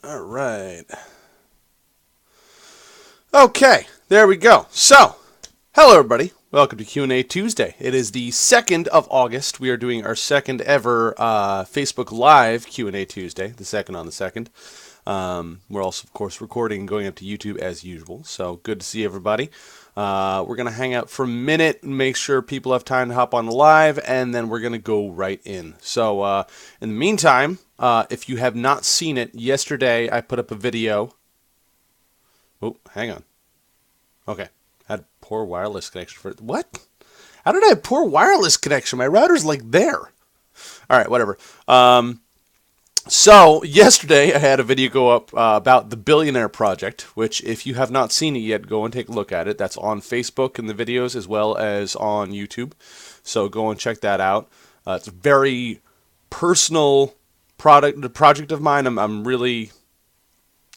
All right. Okay, there we go. So, hello everybody. Welcome to Q&A Tuesday. It is the 2nd of August. We are doing our second ever Facebook Live Q&A Tuesday, the second on the 2nd. We're also, of course, recording and going up to YouTube as usual. So, good to see everybody. We're going to hang out for a minute and make sure people have time to hop on the live, and then we're going to go right in. So, in the meantime, if you have not seen it, yesterday I put up a video. Oh, hang on. Okay. Had poor wireless connection for what? How did I have poor wireless connection? My router's like there. All right, whatever. So yesterday I had a video go up about the Billionaire Project, which if you have not seen it yet, go and take a look at it. That's on Facebook in the videos as well as on YouTube. So go and check that out. It's a very personal project of mine. I'm really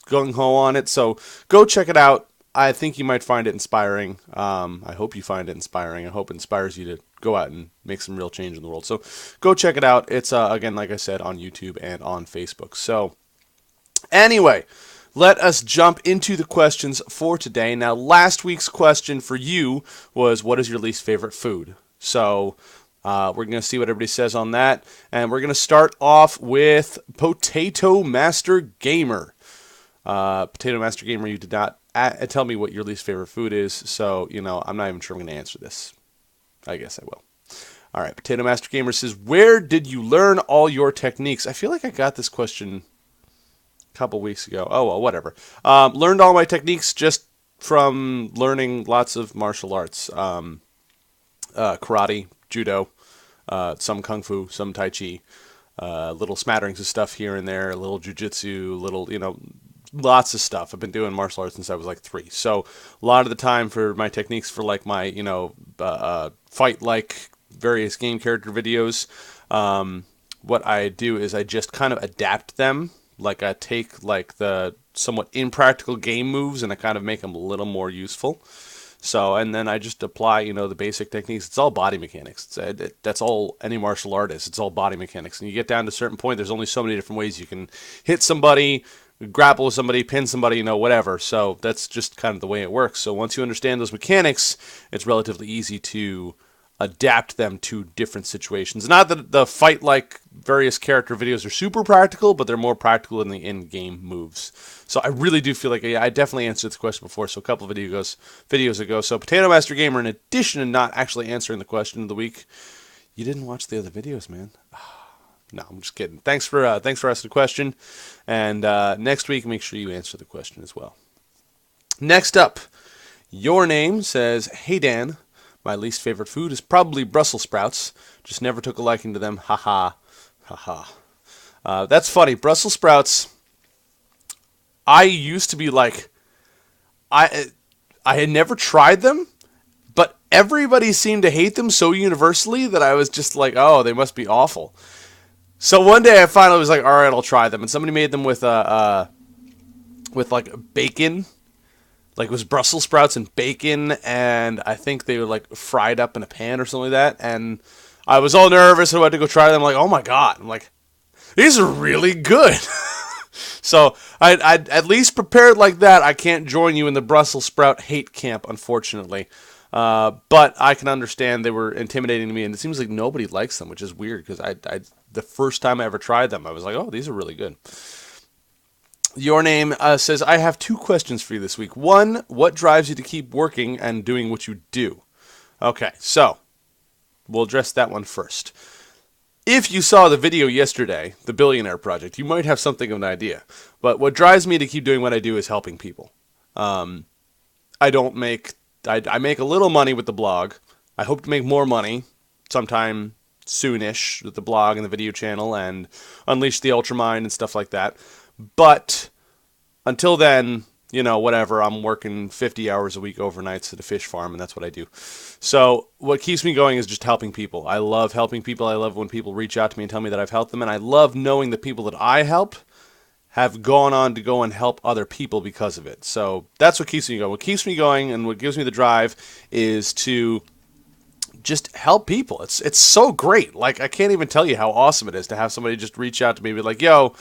gung ho on it. So go check it out. I think you might find it inspiring. I hope you find it inspiring. I hope it inspires you to go out and make some real change in the world. So go check it out. It's, again, like I said, on YouTube and on Facebook. So anyway, let us jump into the questions for today. Now, last week's question for you was, what is your least favorite food? So we're going to see what everybody says on that. And we're going to start off with Potato Master Gamer. Potato Master Gamer, you did not tell me what your least favorite food is, so, I'm not even sure I'm going to answer this. I guess I will. All right, Potato Master Gamer says, where did you learn all your techniques? I feel like I got this question a couple weeks ago. Oh, well, whatever. Learned all my techniques just from learning lots of martial arts. Karate, judo, some kung fu, some tai chi, little smatterings of stuff here and there, a little jujitsu, little, lots of stuff. I've been doing martial arts since I was like 3. So a lot of the time for my techniques for like my, fight like various game character videos, what I do is I just kind of adapt them. Like I take like the somewhat impractical game moves and I kind of make them a little more useful. So, and then I just apply, the basic techniques. It's all body mechanics. That's all any martial art is. It's all body mechanics. And you get down to a certain point, there's only so many different ways you can hit somebody, grapple with somebody, pin somebody, whatever. So that's just kind of the way it works. So once you understand those mechanics, it's relatively easy to adapt them to different situations. Not that the fight-like various character videos are super practical, but they're more practical in the in-game moves. So I really do feel like I definitely answered this question before, so a couple of videos ago. So Potato Master Gamer, in addition to not actually answering the question of the week, you didn't watch the other videos, man. No, I'm just kidding. Thanks for asking the question, and next week make sure you answer the question as well. Next up, your name says, "Hey Dan, my least favorite food is probably Brussels sprouts. Just never took a liking to them. Ha ha, ha ha." That's funny. Brussels sprouts. I used to be like, I had never tried them, but everybody seemed to hate them so universally that I was just like, oh, they must be awful. So one day I finally was like, all right, I'll try them. And somebody made them with like bacon. Like it was Brussels sprouts and bacon, and I think they were like fried up in a pan or something like that. And I was all nervous and I had to go try them. I'm like, oh my God. I'm like, these are really good. So I at least prepared like that. I can't join you in the Brussels sprout hate camp, unfortunately. But I can understand they were intimidating to me, and it seems like nobody likes them, which is weird because I the first time I ever tried them, I was like, oh, these are really good. Your name says, I have 2 questions for you this week. 1, what drives you to keep working and doing what you do? Okay, so we'll address that one first. If you saw the video yesterday, the Billionaire Project, you might have something of an idea. But what drives me to keep doing what I do is helping people. I make a little money with the blog. I hope to make more money sometime soonish with the blog and the video channel and unleash the Ultramind and stuff like that. But until then, whatever, I'm working 50 hours a week overnights at a fish farm, and that's what I do. So what keeps me going is just helping people. I love helping people. I love when people reach out to me and tell me that I've helped them, and I love knowing the people that I help have gone on to go and help other people because of it. So that's what keeps me going. What keeps me going and what gives me the drive is to just help people. It's so great. Like, I can't even tell you how awesome it is to have somebody just reach out to me and be like, yo,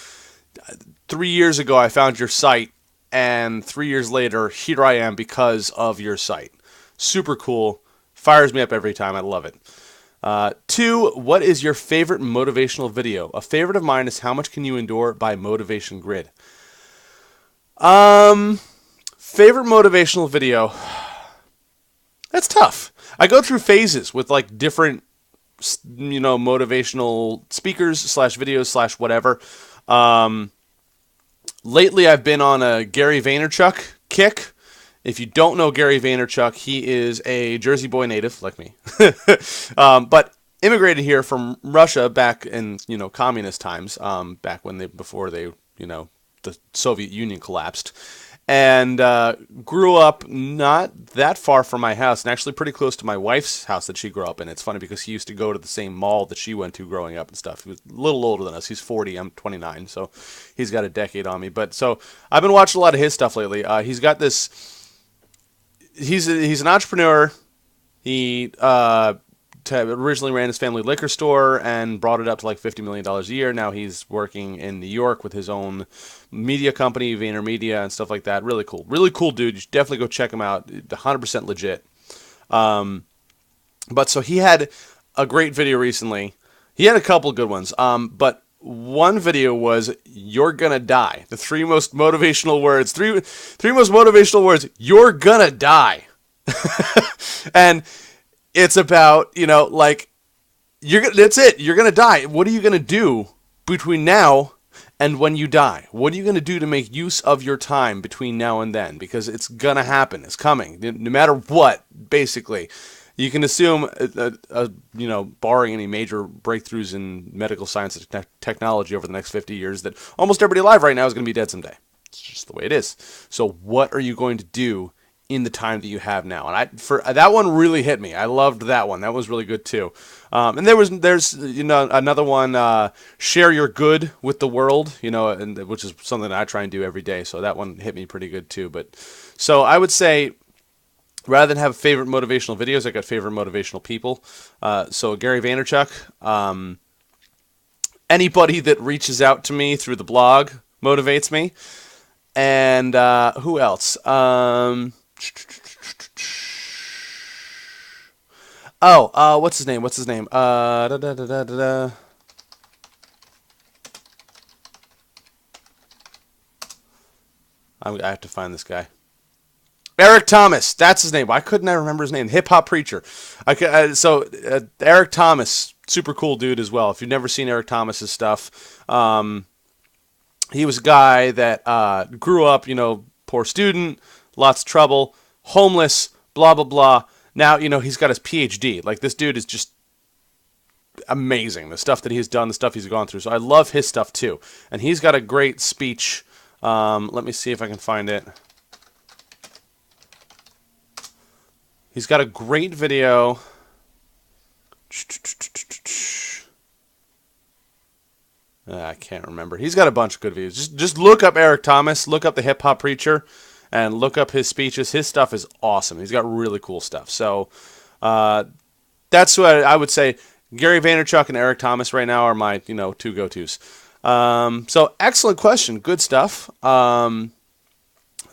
3 years ago I found your site, and 3 years later here I am because of your site. Super cool. Fires me up every time. I love it. Two, what is your favorite motivational video? A favorite of mine is How Much Can You Endure by Motivation Grid. Favorite motivational video. That's tough. I go through phases with like different, motivational speakers slash videos slash whatever. Lately, I've been on a Gary Vaynerchuk kick. If you don't know Gary Vaynerchuk, he is a Jersey boy native like me, but immigrated here from Russia back in communist times, back when before the Soviet Union collapsed, and grew up not that far from my house, and actually pretty close to my wife's house that she grew up in. It's funny because he used to go to the same mall that she went to growing up and stuff. He was a little older than us. He's 40, I'm 29, so he's got a decade on me. But so I've been watching a lot of his stuff lately. He's got this. He's an entrepreneur. He originally ran his family liquor store and brought it up to like $50 million a year. Now he's working in New York with his own media company, VaynerMedia, and stuff like that. Really cool. Really cool dude. You should definitely go check him out. 100% legit. But so he had a great video recently. He had a couple good ones. But one video was "You're gonna die." The three most motivational words. Three most motivational words. You're gonna die. And it's about, that's it. You're going to die. What are you going to do between now and when you die? What are you going to do to make use of your time between now and then? Because it's going to happen. It's coming. No matter what, basically. You can assume, barring any major breakthroughs in medical science and technology over the next 50 years, that almost everybody alive right now is going to be dead someday. It's just the way it is. So what are you going to do in the time that you have now? And that one really hit me. I loved that one. That was really good too. And there's another one, share your good with the world, and which is something that I try and do every day. So that one hit me pretty good too. But so I would say, rather than have favorite motivational videos, I got favorite motivational people. So Gary Vaynerchuk, anybody that reaches out to me through the blog motivates me. And who else? What's his name? I have to find this guy. Eric Thomas, that's his name. Why couldn't I remember his name? Hip hop preacher. Eric Thomas, super cool dude as well. If you've never seen Eric Thomas's stuff, he was a guy that grew up, poor student, lots of trouble, homeless, blah, blah, blah. Now, he's got his PhD. Like, this dude is just amazing, the stuff that he's done, the stuff he's gone through. So I love his stuff, too. And he's got a great speech. Let me see if I can find it. He's got a great video. I can't remember. He's got a bunch of good videos. Just look up Eric Thomas, look up the Hip Hop Preacher, and look up his speeches. His stuff is awesome. He's got really cool stuff. So that's what I would say. Gary Vaynerchuk and Eric Thomas right now are my two go-tos. So excellent question. Good stuff. I'm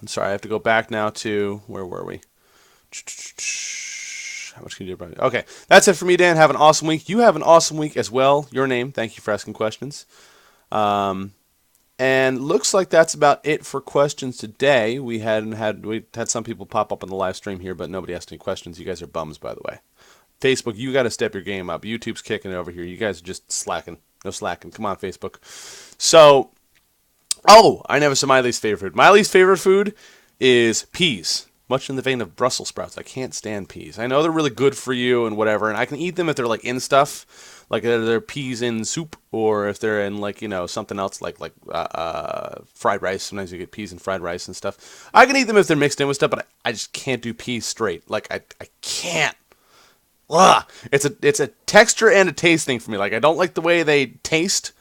sorry, I have to go back now to, where were we? How much can you do about it? Okay, that's it for me, Dan. Have an awesome week. You have an awesome week as well. Your name. Thank you for asking questions. And looks like that's about it for questions today. We had some people pop up on the live stream here, but nobody asked any questions. You guys are bums, by the way. Facebook, you got to step your game up. YouTube's kicking it over here. You guys are just slacking. No slacking. Come on, Facebook. So, I never said my least favorite food. My least favorite food is peas. Much in the vein of Brussels sprouts. I can't stand peas. I know they're really good for you and whatever, and I can eat them if they're like in stuff, like they're peas in soup, or if they're in like something else like fried rice. Sometimes you get peas in fried rice and stuff. I can eat them if they're mixed in with stuff, but I just can't do peas straight. Like I can't. Ugh. It's a texture and a taste thing for me. Like I don't like the way they taste.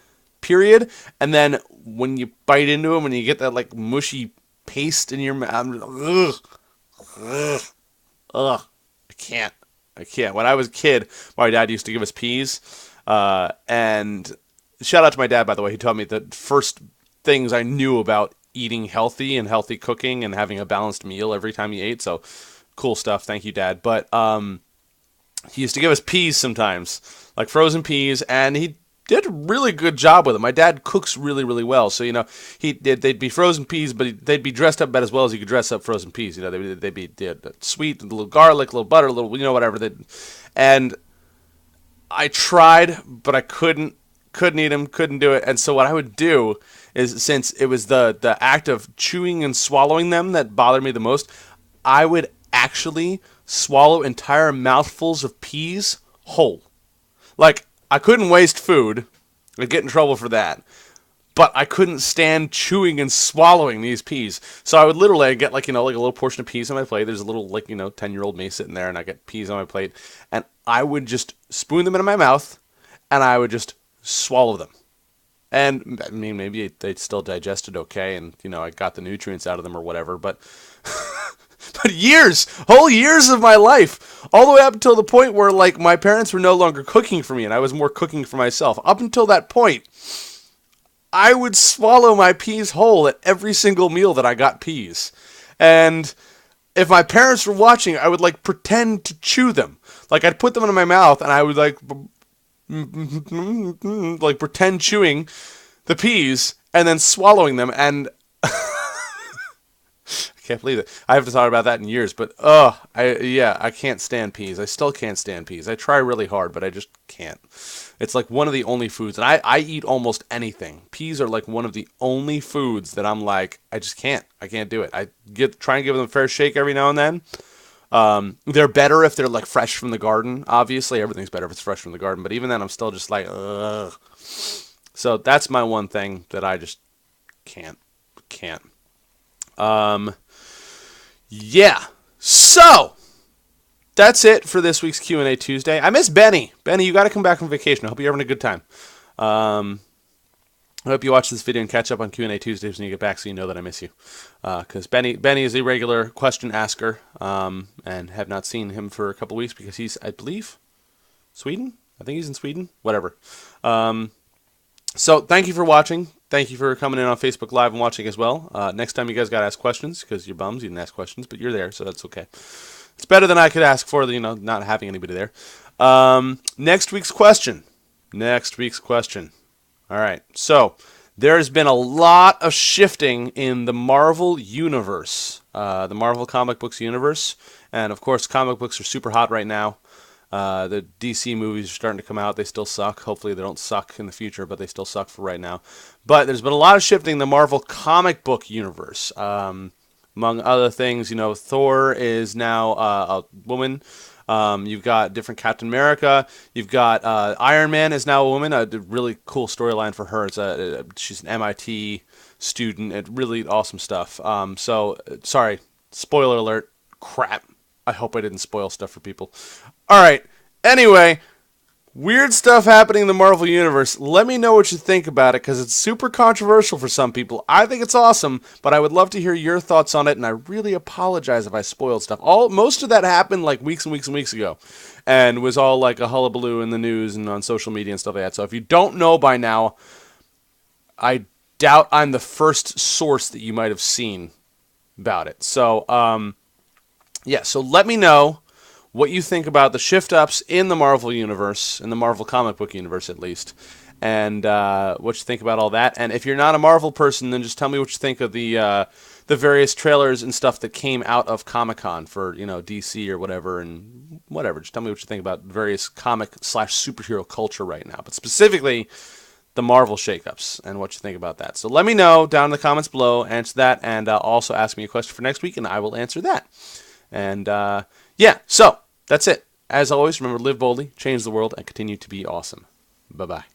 Period. And then when you bite into them and you get that like mushy paste in your mouth. Ugh. I can't. When I was a kid, my dad used to give us peas. And shout out to my dad, by the way. He taught me the first things I knew about eating healthy and healthy cooking and having a balanced meal every time you ate. So cool stuff. Thank you, Dad. But he used to give us peas sometimes, like frozen peas, and he did a really good job with it. My dad cooks really, really well, so they'd be frozen peas, but they'd be dressed up about as well as you could dress up frozen peas. They'd be sweet, a little garlic, a little butter, a little whatever. And I tried, but I couldn't eat them, couldn't do it. And so what I would do is, since it was the act of chewing and swallowing them that bothered me the most, I would actually swallow entire mouthfuls of peas whole. Like, I couldn't waste food. I'd get in trouble for that. But I couldn't stand chewing and swallowing these peas. So I would literally get like a little portion of peas on my plate. There's a little 10-year-old me sitting there, and I get peas on my plate. And I would just spoon them into my mouth, and I would just swallow them. And I mean, maybe they'd still digested okay, and I got the nutrients out of them or whatever, but but whole years of my life, all the way up until the point where my parents were no longer cooking for me and I was more cooking for myself. Up until that point, I would swallow my peas whole at every single meal that I got peas. And if my parents were watching, I would pretend to chew them. I'd put them in my mouth and I would pretend chewing the peas and then swallowing them, and I can't believe it. I haven't thought about that in years, but I can't stand peas. I still can't stand peas. I try really hard, but I just can't. It's one of the only foods, and I eat almost anything. Peas are one of the only foods that I'm I just can't. I can't do it. I try and give them a fair shake every now and then. They're better if they're fresh from the garden. Obviously, everything's better if it's fresh from the garden, but even then, I'm still just ugh. So that's my one thing that I just can't. Yeah. So that's it for this week's Q&A Tuesday. I miss Benny. Benny, you got to come back from vacation. I hope you're having a good time. I hope you watch this video and catch up on Q&A Tuesdays when you get back, so you know that I miss you. Because Benny is a regular question asker, and have not seen him for a couple weeks because he's, I believe, Sweden? I think he's in Sweden. Whatever. So thank you for watching. Thank you for coming in on Facebook Live and watching as well. Next time you guys got to ask questions because you're bums. You didn't ask questions, but you're there, so that's okay. It's better than I could ask for, not having anybody there. Next week's question. All right. So there has been a lot of shifting in the Marvel universe, the Marvel comic books universe. And, of course, comic books are super hot right now. The DC movies are starting to come out. They still suck. Hopefully they don't suck in the future, but they still suck for right now. But there's been a lot of shifting in the Marvel comic book universe. Among other things, Thor is now a woman. You've got different Captain America. You've got Iron Man is now a woman. A really cool storyline for her. She's an MIT student. Really awesome stuff. Sorry, spoiler alert. Crap. I hope I didn't spoil stuff for people. All right. Anyway, weird stuff happening in the Marvel Universe. Let me know what you think about it, because it's super controversial for some people. I think it's awesome, but I would love to hear your thoughts on it, and I really apologize if I spoiled stuff. Most of that happened weeks and weeks and weeks ago, and was all a hullabaloo in the news and on social media and stuff like that. So if you don't know by now, I doubt I'm the first source that you might have seen about it. So, yeah, so let me know what you think about the shift-ups in the Marvel universe, in the Marvel comic book universe at least, and what you think about all that. And if you're not a Marvel person, then just tell me what you think of the various trailers and stuff that came out of Comic-Con for, DC or whatever, and whatever. Just tell me what you think about various comic/superhero culture right now, but specifically the Marvel shakeups and what you think about that. So let me know down in the comments below, answer that, and also ask me a question for next week, and I will answer that. And, yeah, so that's it. As always, remember to live boldly, change the world, and continue to be awesome. Bye-bye.